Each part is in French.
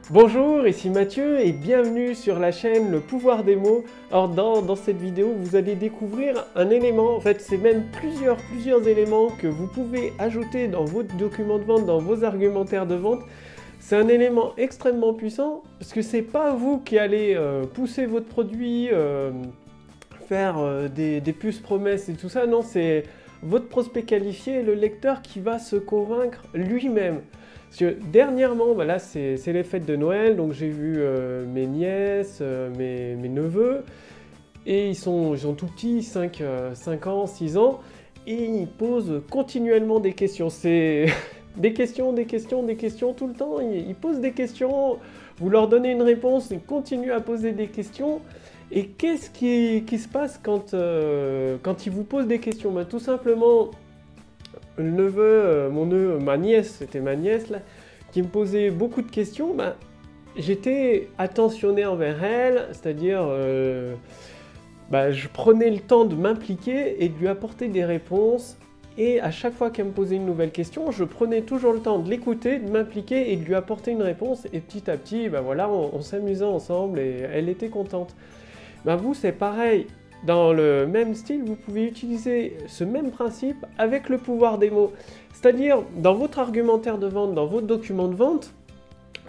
Bonjour, ici Mathieu et bienvenue sur la chaîne Le Pouvoir des mots. Alors dans cette vidéo, vous allez découvrir un élément, en fait c'est même plusieurs éléments que vous pouvez ajouter dans votre document de vente, dans vos argumentaires de vente. C'est un élément extrêmement puissant parce que c'est pas vous qui allez pousser votre produit, faire des puces promesses et tout ça, non, c'est votre prospect qualifié, le lecteur qui va se convaincre lui-même. Parce que dernièrement, là c'est les fêtes de Noël, donc j'ai vu mes nièces, mes neveux, et ils sont tout petits, 5 ans, 6 ans, et ils posent continuellement des questions. C'est des questions tout le temps, ils posent des questions, vous leur donnez une réponse, ils continuent à poser des questions. Et qu'est-ce qui se passe quand ils vous posent des questions? Tout simplement, le neveu, ma nièce, c'était ma nièce là, qui me posait beaucoup de questions. J'étais attentionné envers elle, c'est-à-dire je prenais le temps de m'impliquer et de lui apporter des réponses. Et à chaque fois qu'elle me posait une nouvelle question, je prenais toujours le temps de l'écouter, de m'impliquer et de lui apporter une réponse. Et petit à petit, voilà, on s'amusait ensemble et elle était contente. Vous, c'est pareil. Dans le même style, vous pouvez utiliser ce même principe avec le pouvoir des mots. C'est-à-dire, dans votre argumentaire de vente, dans votre document de vente,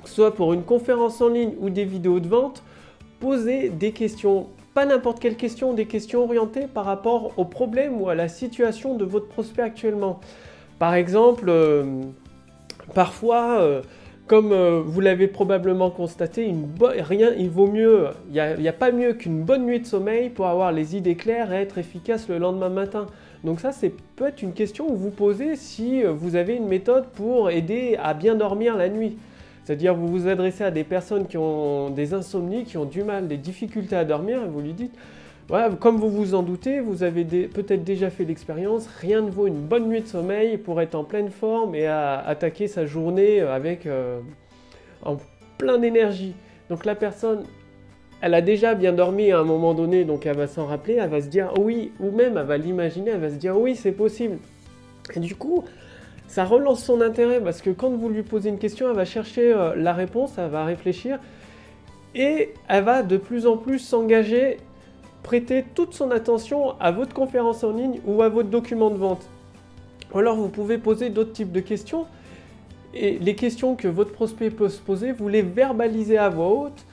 que ce soit pour une conférence en ligne ou des vidéos de vente, posez des questions. Pas n'importe quelle question, des questions orientées par rapport au problème ou à la situation de votre prospect actuellement. Par exemple, parfois, comme vous l'avez probablement constaté, il vaut mieux, il n'y a pas mieux qu'une bonne nuit de sommeil pour avoir les idées claires et être efficace le lendemain matin. Donc ça, c'est peut-être une question que vous posez si vous avez une méthode pour aider à bien dormir la nuit. C'est-à-dire vous vous adressez à des personnes qui ont des insomnies, qui ont du mal, des difficultés à dormir, et vous lui dites, voilà, comme vous vous en doutez, vous avez peut-être déjà fait l'expérience, rien ne vaut une bonne nuit de sommeil pour être en pleine forme et attaquer sa journée avec en plein d'énergie. Donc la personne, elle a déjà bien dormi à un moment donné, donc elle va s'en rappeler, elle va se dire oui, ou même elle va l'imaginer, elle va se dire oui, c'est possible. Et du coup, ça relance son intérêt parce que quand vous lui posez une question, elle va chercher la réponse, elle va réfléchir et elle va de plus en plus s'engager, prêter toute son attention à votre conférence en ligne ou à votre document de vente. Ou alors vous pouvez poser d'autres types de questions et les questions que votre prospect peut se poser, vous les verbalisez à voix haute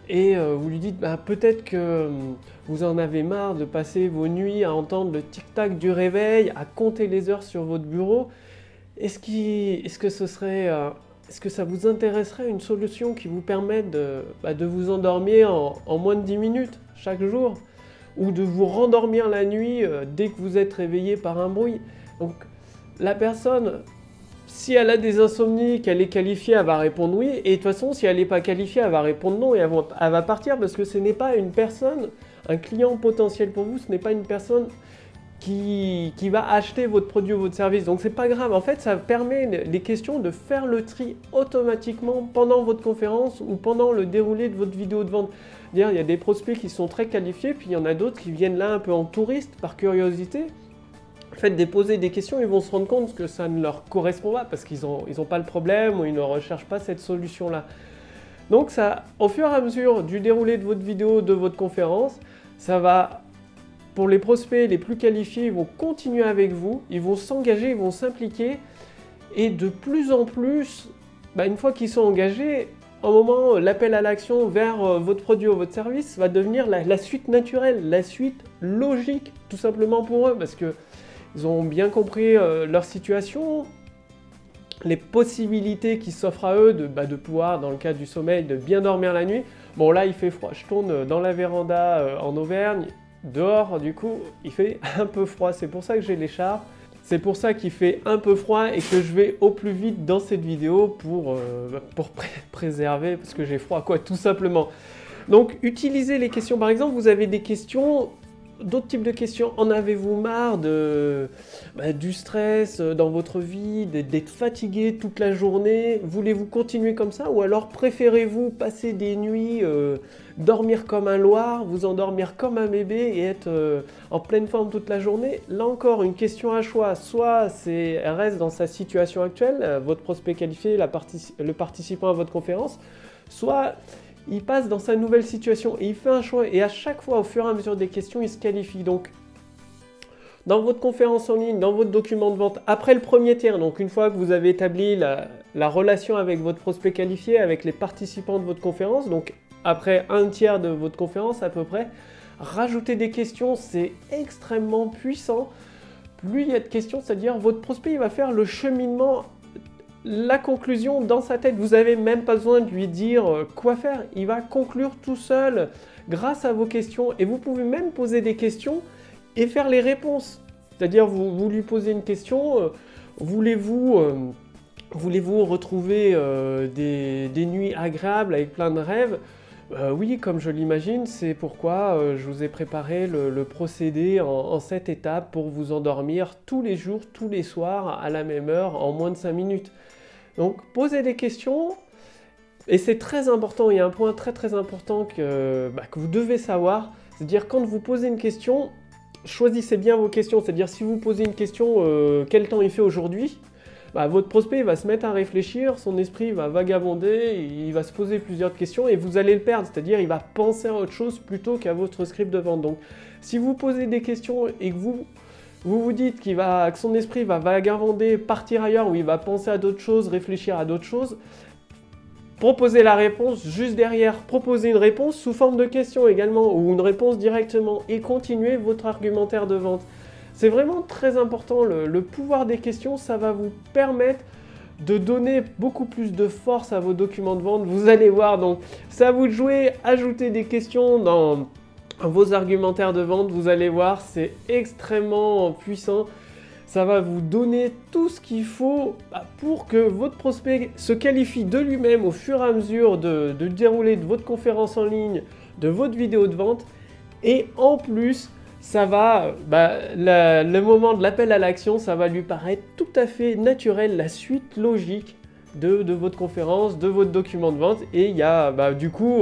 et vous lui dites peut-être que vous en avez marre de passer vos nuits à entendre le tic-tac du réveil, à compter les heures sur votre bureau. Est-ce que ça vous intéresserait une solution qui vous permette de vous endormir en moins de 10 minutes chaque jour? Ou de vous rendormir la nuit dès que vous êtes réveillé par un bruit? Donc la personne, si elle a des insomnies, qu'elle est qualifiée, elle va répondre oui. Et de toute façon, si elle n'est pas qualifiée, elle va répondre non et elle va partir parce que ce n'est pas une personne, un client potentiel pour vous, ce n'est pas une personne qui va acheter votre produit ou votre service. Donc c'est pas grave, en fait ça permet les questions de faire le tri automatiquement pendant votre conférence ou pendant le déroulé de votre vidéo de vente. Il y a des prospects qui sont très qualifiés, puis il y en a d'autres qui viennent là un peu en touriste, par curiosité. En fait, déposer des questions, ils vont se rendre compte que ça ne leur correspond pas parce qu'ils n'ont pas le problème ou ils ne recherchent pas cette solution-là. Donc ça, au fur et à mesure du déroulé de votre vidéo, de votre conférence, ça va... Pour les prospects les plus qualifiés, ils vont continuer avec vous, ils vont s'engager, ils vont s'impliquer et de plus en plus, une fois qu'ils sont engagés, au moment l'appel à l'action vers votre produit ou votre service va devenir la suite naturelle, la suite logique tout simplement pour eux parce qu'ils ont bien compris leur situation, les possibilités qui s'offrent à eux de pouvoir, dans le cas du sommeil, de bien dormir la nuit. Bon là il fait froid, je tourne dans la véranda en Auvergne. Dehors, du coup, il fait un peu froid, c'est pour ça que j'ai l'écharpe. C'est pour ça qu'il fait un peu froid et que je vais au plus vite dans cette vidéo pour préserver, parce que j'ai froid, tout simplement. Donc, utilisez les questions. Par exemple, vous avez des questions, d'autres types de questions. En avez-vous marre du stress dans votre vie, d'être fatigué toute la journée? Voulez-vous continuer comme ça? Ou alors préférez-vous passer des nuits, dormir comme un loir, vous endormir comme un bébé et être en pleine forme toute la journée? Là encore, une question à choix. Soit elle reste dans sa situation actuelle, votre prospect qualifié, le participant à votre conférence, soit il passe dans sa nouvelle situation et il fait un choix. Et à chaque fois, au fur et à mesure des questions, il se qualifie. Donc, dans votre conférence en ligne, dans votre document de vente, après le premier tiers, donc une fois que vous avez établi la relation avec votre prospect qualifié, avec les participants de votre conférence, donc après un tiers de votre conférence à peu près, rajouter des questions, c'est extrêmement puissant. Plus il y a de questions, c'est-à-dire votre prospect il va faire le cheminement, la conclusion dans sa tête. Vous n'avez même pas besoin de lui dire quoi faire. Il va conclure tout seul grâce à vos questions. Et vous pouvez même poser des questions et faire les réponses. C'est-à-dire vous lui posez une question, voulez-vous retrouver des nuits agréables avec plein de rêves? Oui, comme je l'imagine, c'est pourquoi je vous ai préparé le procédé en 7 étapes pour vous endormir tous les jours, tous les soirs, à la même heure, en moins de 5 minutes. Donc, posez des questions, et c'est très important, il y a un point très important que vous devez savoir, c'est-à-dire quand vous posez une question, choisissez bien vos questions, c'est-à-dire si vous posez une question « quel temps il fait aujourd'hui ?» votre prospect va se mettre à réfléchir, son esprit va vagabonder, il va se poser plusieurs questions et vous allez le perdre, c'est-à-dire il va penser à autre chose plutôt qu'à votre script de vente. Donc si vous posez des questions et que vous dites que son esprit va vagabonder, partir ailleurs, ou il va penser à d'autres choses, réfléchir à d'autres choses, proposez la réponse juste derrière, proposez une réponse sous forme de question également, ou une réponse directement, et continuez votre argumentaire de vente. C'est vraiment très important, le pouvoir des questions, ça va vous permettre de donner beaucoup plus de force à vos documents de vente. Vous allez voir, donc c'est à vous de jouer, ajoutez des questions dans vos argumentaires de vente, vous allez voir, c'est extrêmement puissant. Ça va vous donner tout ce qu'il faut pour que votre prospect se qualifie de lui-même au fur et à mesure de dérouler de votre conférence en ligne, de votre vidéo de vente, et en plus, ça va, le moment de l'appel à l'action, ça va lui paraître tout à fait naturel, la suite logique de votre conférence, de votre document de vente. Et il y a du coup,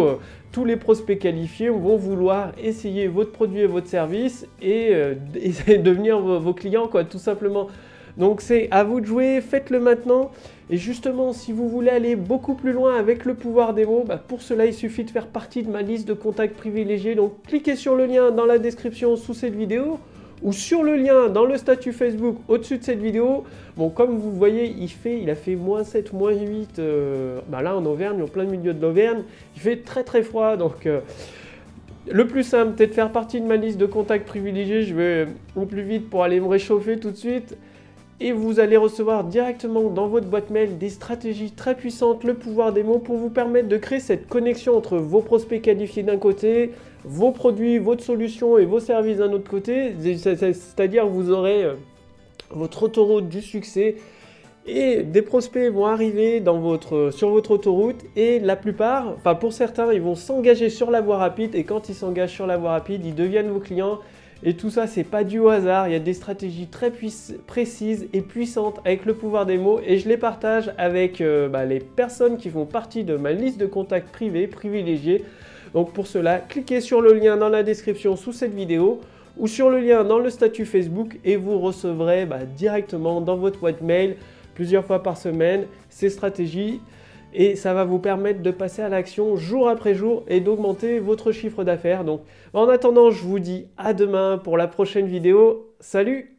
tous les prospects qualifiés vont vouloir essayer votre produit et votre service et devenir vos clients, quoi, tout simplement. Donc c'est à vous de jouer, faites-le maintenant. Et justement, si vous voulez aller beaucoup plus loin avec le pouvoir des mots, pour cela, il suffit de faire partie de ma liste de contacts privilégiés. Donc cliquez sur le lien dans la description sous cette vidéo ou sur le lien dans le statut Facebook au-dessus de cette vidéo. Bon, comme vous voyez, il a fait -7, -8 là en Auvergne, en plein milieu de l'Auvergne. Il fait très froid, donc le plus simple, c'est de faire partie de ma liste de contacts privilégiés. Je vais au plus vite pour aller me réchauffer tout de suite. Et vous allez recevoir directement dans votre boîte mail des stratégies très puissantes, le pouvoir des mots, pour vous permettre de créer cette connexion entre vos prospects qualifiés d'un côté, vos produits, votre solution et vos services d'un autre côté. C'est-à-dire que vous aurez votre autoroute du succès et des prospects vont arriver sur votre autoroute et la plupart, pour certains, ils vont s'engager sur la voie rapide et quand ils s'engagent sur la voie rapide, ils deviennent vos clients. Et tout ça, c'est pas du hasard, il y a des stratégies très précises et puissantes avec le pouvoir des mots et je les partage avec les personnes qui font partie de ma liste de contacts privés, privilégiés. Donc pour cela, cliquez sur le lien dans la description sous cette vidéo ou sur le lien dans le statut Facebook et vous recevrez directement dans votre boîte mail plusieurs fois par semaine ces stratégies. Et ça va vous permettre de passer à l'action jour après jour et d'augmenter votre chiffre d'affaires. Donc en attendant, je vous dis à demain pour la prochaine vidéo. Salut!